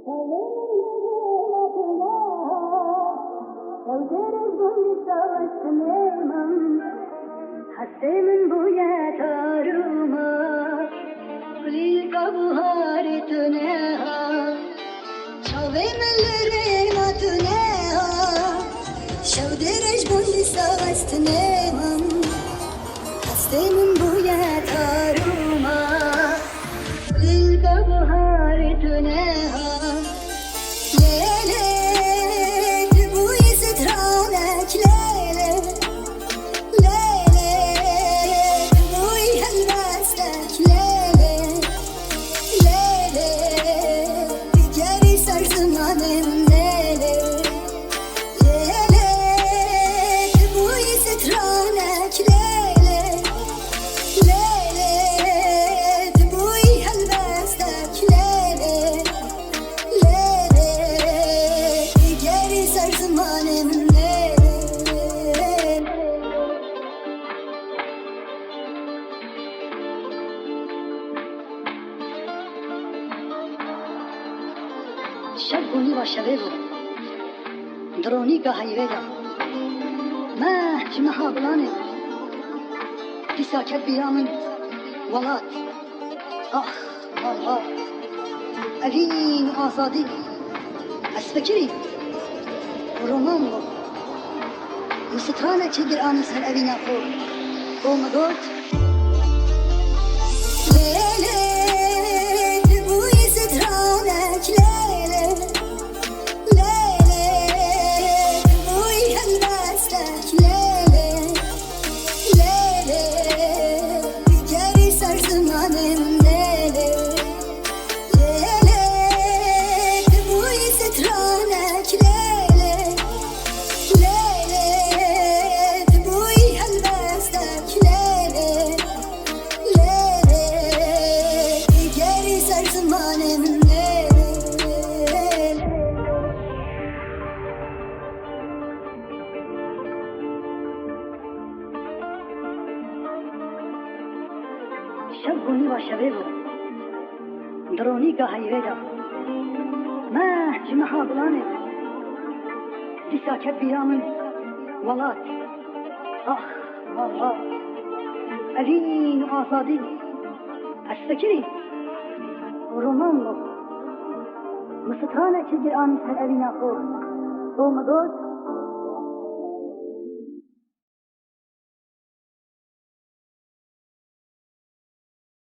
حسه من بویت آروما قلیل که بهارتونه ها چاوه من لرماتونه ها شو درج بوی سوستونه هم حسه من بویت آروما قلیل که بهارتونه ها لیلی بوی سترانک شبونی و شبه بود درونی که حیوه دا مهج محابلانه تساكت بيامن ولات آخ الله أغين آزادي أسفكري رومان بو مسترانة تقر آنس هل أغين أخور قوم قلت ليلي بوي سترانك شبونی و شبه بود درونی که حیوه دا مهج محابلانه تساكت بيامن ولات آخ الله أغين آزادي أسفكري رومان بو مسترانة تقر آنس هل أغين أخور قوم قلت